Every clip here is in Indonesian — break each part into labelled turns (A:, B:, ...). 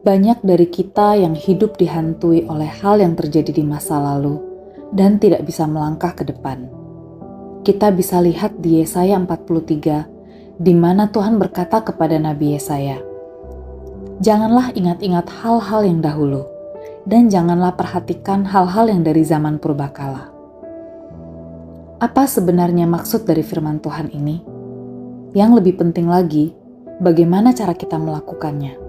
A: Banyak dari kita yang hidup dihantui oleh hal yang terjadi di masa lalu dan tidak bisa melangkah ke depan. Kita bisa lihat di Yesaya 43, di mana Tuhan berkata kepada Nabi Yesaya, "Janganlah ingat-ingat hal-hal yang dahulu, dan janganlah perhatikan hal-hal yang dari zaman purbakala." Apa sebenarnya maksud dari firman Tuhan ini? Yang lebih penting lagi, bagaimana cara kita melakukannya?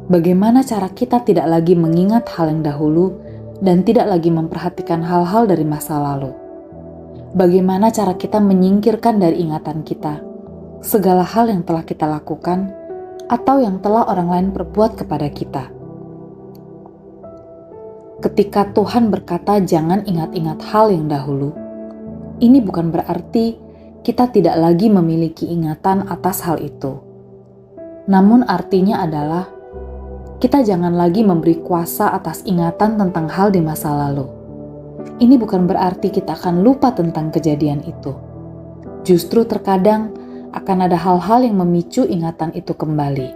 A: Bagaimana cara kita tidak lagi mengingat hal yang dahulu dan tidak lagi memperhatikan hal-hal dari masa lalu? Bagaimana cara kita menyingkirkan dari ingatan kita segala hal yang telah kita lakukan atau yang telah orang lain perbuat kepada kita? Ketika Tuhan berkata jangan ingat-ingat hal yang dahulu, ini bukan berarti kita tidak lagi memiliki ingatan atas hal itu. Namun artinya adalah kita jangan lagi memberi kuasa atas ingatan tentang hal di masa lalu. Ini bukan berarti kita akan lupa tentang kejadian itu. Justru terkadang akan ada hal-hal yang memicu ingatan itu kembali.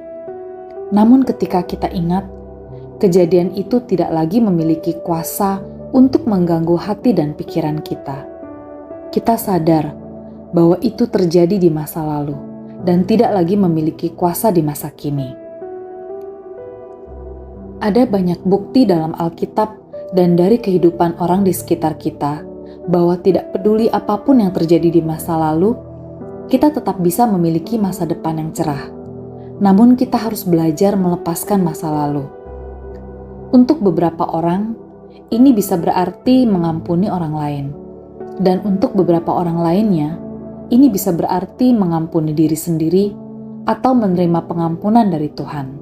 A: Namun ketika kita ingat, kejadian itu tidak lagi memiliki kuasa untuk mengganggu hati dan pikiran kita. Kita sadar bahwa itu terjadi di masa lalu dan tidak lagi memiliki kuasa di masa kini. Ada banyak bukti dalam Alkitab dan dari kehidupan orang di sekitar kita bahwa tidak peduli apapun yang terjadi di masa lalu, kita tetap bisa memiliki masa depan yang cerah. Namun kita harus belajar melepaskan masa lalu. Untuk beberapa orang, ini bisa berarti mengampuni orang lain. Dan untuk beberapa orang lainnya, ini bisa berarti mengampuni diri sendiri atau menerima pengampunan dari Tuhan.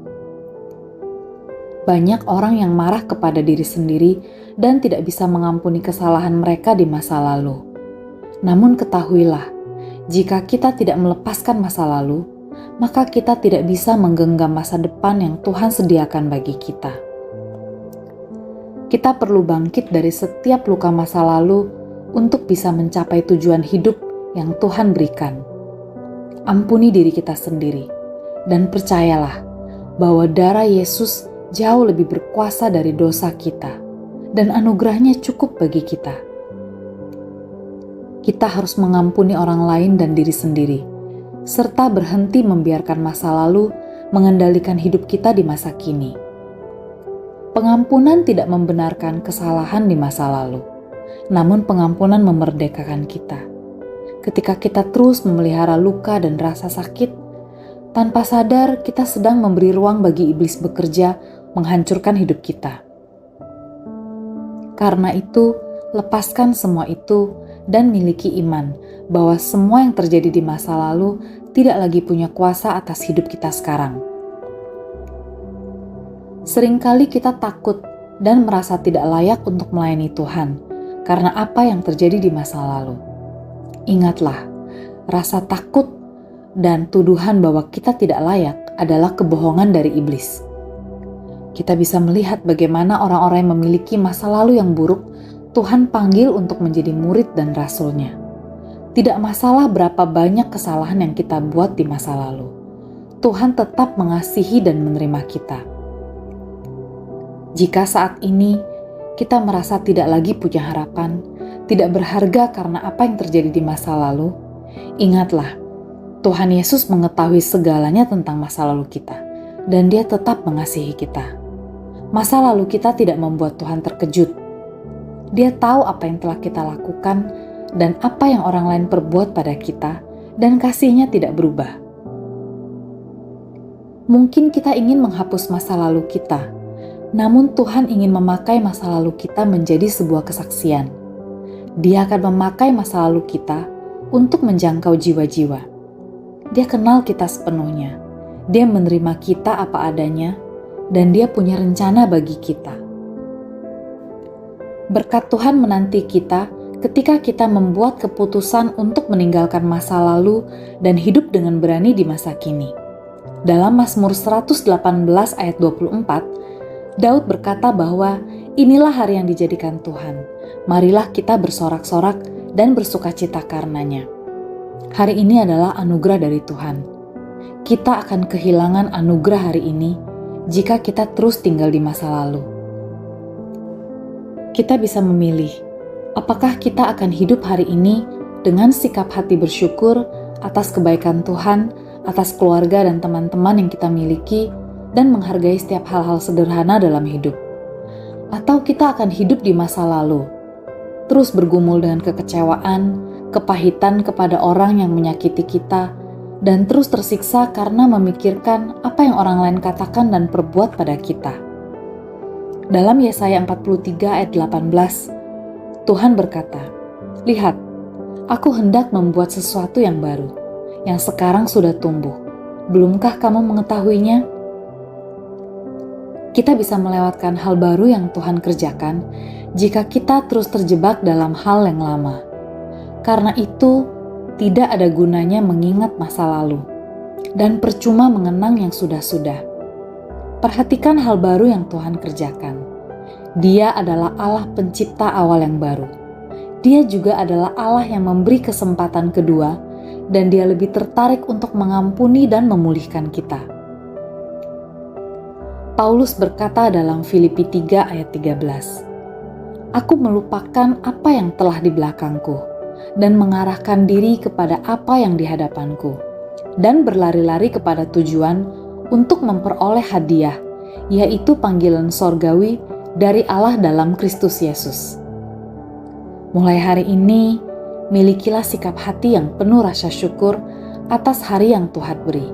A: Banyak orang yang marah kepada diri sendiri dan tidak bisa mengampuni kesalahan mereka di masa lalu. Namun ketahuilah, jika kita tidak melepaskan masa lalu, maka kita tidak bisa menggenggam masa depan yang Tuhan sediakan bagi kita. Kita perlu bangkit dari setiap luka masa lalu untuk bisa mencapai tujuan hidup yang Tuhan berikan. Ampuni diri kita sendiri, dan percayalah bahwa darah Yesus jauh lebih berkuasa dari dosa kita, dan anugerahnya cukup bagi kita. Kita harus mengampuni orang lain dan diri sendiri, serta berhenti membiarkan masa lalu mengendalikan hidup kita di masa kini. Pengampunan tidak membenarkan kesalahan di masa lalu, namun pengampunan memerdekakan kita. Ketika kita terus memelihara luka dan rasa sakit, tanpa sadar kita sedang memberi ruang bagi iblis bekerja menghancurkan hidup kita. Karena itu, lepaskan semua itu dan miliki iman bahwa semua yang terjadi di masa lalu tidak lagi punya kuasa atas hidup kita sekarang. Seringkali kita takut dan merasa tidak layak untuk melayani Tuhan karena apa yang terjadi di masa lalu. Ingatlah, rasa takut dan tuduhan bahwa kita tidak layak adalah kebohongan dari iblis. Kita bisa melihat bagaimana orang-orang yang memiliki masa lalu yang buruk Tuhan panggil untuk menjadi murid dan rasul-Nya. Tidak masalah berapa banyak kesalahan yang kita buat di masa lalu, Tuhan tetap mengasihi dan menerima kita. Jika saat ini kita merasa tidak lagi punya harapan, tidak berharga karena apa yang terjadi di masa lalu, ingatlah, Tuhan Yesus mengetahui segalanya tentang masa lalu kita, dan Dia tetap mengasihi kita. Masa lalu kita tidak membuat Tuhan terkejut. Dia tahu apa yang telah kita lakukan dan apa yang orang lain perbuat pada kita, dan kasih-Nya tidak berubah. Mungkin kita ingin menghapus masa lalu kita, namun Tuhan ingin memakai masa lalu kita menjadi sebuah kesaksian. Dia akan memakai masa lalu kita untuk menjangkau jiwa-jiwa. Dia kenal kita sepenuhnya. Dia menerima kita apa adanya, dan Dia punya rencana bagi kita. Berkat Tuhan menanti kita ketika kita membuat keputusan untuk meninggalkan masa lalu dan hidup dengan berani di masa kini. Dalam Mazmur 118 ayat 24, Daud berkata bahwa inilah hari yang dijadikan Tuhan. Marilah kita bersorak-sorak dan bersukacita karenanya. Hari ini adalah anugerah dari Tuhan. Kita akan kehilangan anugerah hari ini jika kita terus tinggal di masa lalu. Kita bisa memilih, apakah kita akan hidup hari ini dengan sikap hati bersyukur atas kebaikan Tuhan, atas keluarga dan teman-teman yang kita miliki, dan menghargai setiap hal-hal sederhana dalam hidup. Atau kita akan hidup di masa lalu, terus bergumul dengan kekecewaan, kepahitan kepada orang yang menyakiti kita, dan terus tersiksa karena memikirkan apa yang orang lain katakan dan perbuat pada kita. Dalam Yesaya 43 ayat 18, Tuhan berkata, "Lihat, aku hendak membuat sesuatu yang baru, yang sekarang sudah tumbuh. Belumkah kamu mengetahuinya?" Kita bisa melewatkan hal baru yang Tuhan kerjakan jika kita terus terjebak dalam hal yang lama. Karena itu, tidak ada gunanya mengingat masa lalu, dan percuma mengenang yang sudah-sudah. Perhatikan hal baru yang Tuhan kerjakan. Dia adalah Allah pencipta awal yang baru. Dia juga adalah Allah yang memberi kesempatan kedua, dan Dia lebih tertarik untuk mengampuni dan memulihkan kita. Paulus berkata dalam Filipi 3 ayat 13, "Aku melupakan apa yang telah di belakangku, dan mengarahkan diri kepada apa yang di hadapanku, dan berlari-lari kepada tujuan untuk memperoleh hadiah, yaitu panggilan sorgawi dari Allah dalam Kristus Yesus." Mulai hari ini, milikilah sikap hati yang penuh rasa syukur atas hari yang Tuhan beri,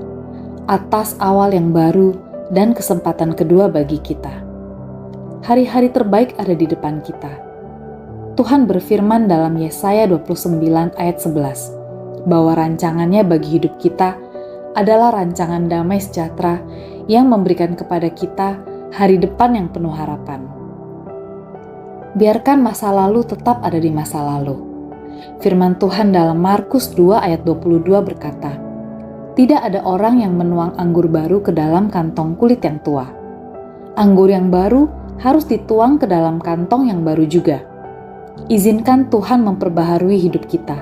A: atas awal yang baru dan kesempatan kedua bagi kita. Hari-hari terbaik ada di depan kita. Tuhan berfirman dalam Yesaya 29 ayat 11, bahwa rancangannya bagi hidup kita adalah rancangan damai sejahtera yang memberikan kepada kita hari depan yang penuh harapan. Biarkan masa lalu tetap ada di masa lalu. Firman Tuhan dalam Markus 2 ayat 22 berkata, "Tidak ada orang yang menuang anggur baru ke dalam kantong kulit yang tua. Anggur yang baru harus dituang ke dalam kantong yang baru juga." Izinkan Tuhan memperbaharui hidup kita,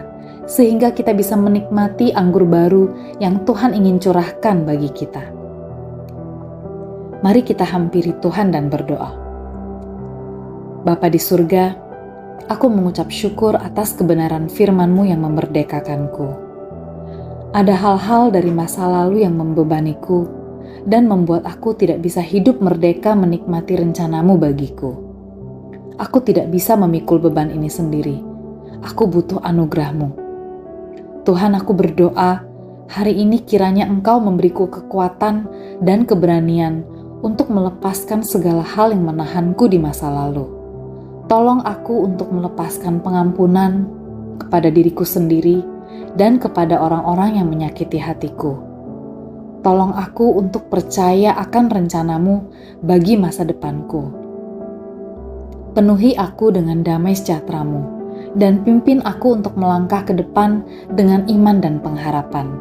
A: sehingga kita bisa menikmati anggur baru yang Tuhan ingin curahkan bagi kita. Mari kita hampiri Tuhan dan berdoa. Bapa di surga, aku mengucap syukur atas kebenaran firman-Mu yang memerdekakanku. Ada hal-hal dari masa lalu yang membebaniku dan membuat aku tidak bisa hidup merdeka menikmati rencana-Mu bagiku. Aku tidak bisa memikul beban ini sendiri. Aku butuh anugerah-Mu. Tuhan, aku berdoa hari ini kiranya Engkau memberiku kekuatan dan keberanian untuk melepaskan segala hal yang menahanku di masa lalu. Tolong aku untuk melepaskan pengampunan kepada diriku sendiri dan kepada orang-orang yang menyakiti hatiku. Tolong aku untuk percaya akan rencana-Mu bagi masa depanku. Penuhi aku dengan damai sejahtera-Mu, dan pimpin aku untuk melangkah ke depan dengan iman dan pengharapan.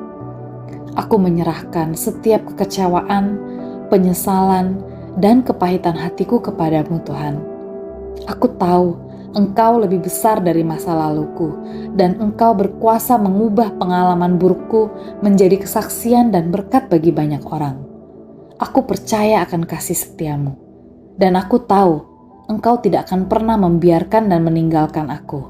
A: Aku menyerahkan setiap kekecewaan, penyesalan, dan kepahitan hatiku kepadamu, Tuhan. Aku tahu Engkau lebih besar dari masa laluku, dan Engkau berkuasa mengubah pengalaman burukku menjadi kesaksian dan berkat bagi banyak orang. Aku percaya akan kasih setia-Mu, dan aku tahu Engkau tidak akan pernah membiarkan dan meninggalkan aku.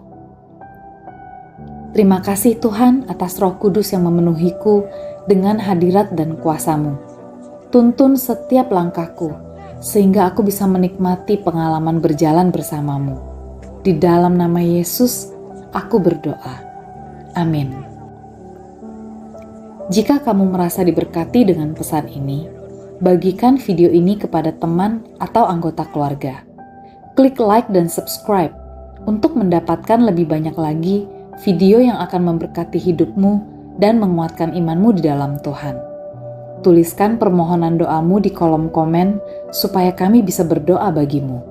A: Terima kasih Tuhan atas Roh Kudus yang memenuhiku dengan hadirat dan kuasa-Mu. Tuntun setiap langkahku, sehingga aku bisa menikmati pengalaman berjalan bersama-Mu. Di dalam nama Yesus, aku berdoa. Amin. Jika kamu merasa diberkati dengan pesan ini, bagikan video ini kepada teman atau anggota keluarga. Klik like dan subscribe untuk mendapatkan lebih banyak lagi video yang akan memberkati hidupmu dan menguatkan imanmu di dalam Tuhan. Tuliskan permohonan doamu di kolom komen supaya kami bisa berdoa bagimu.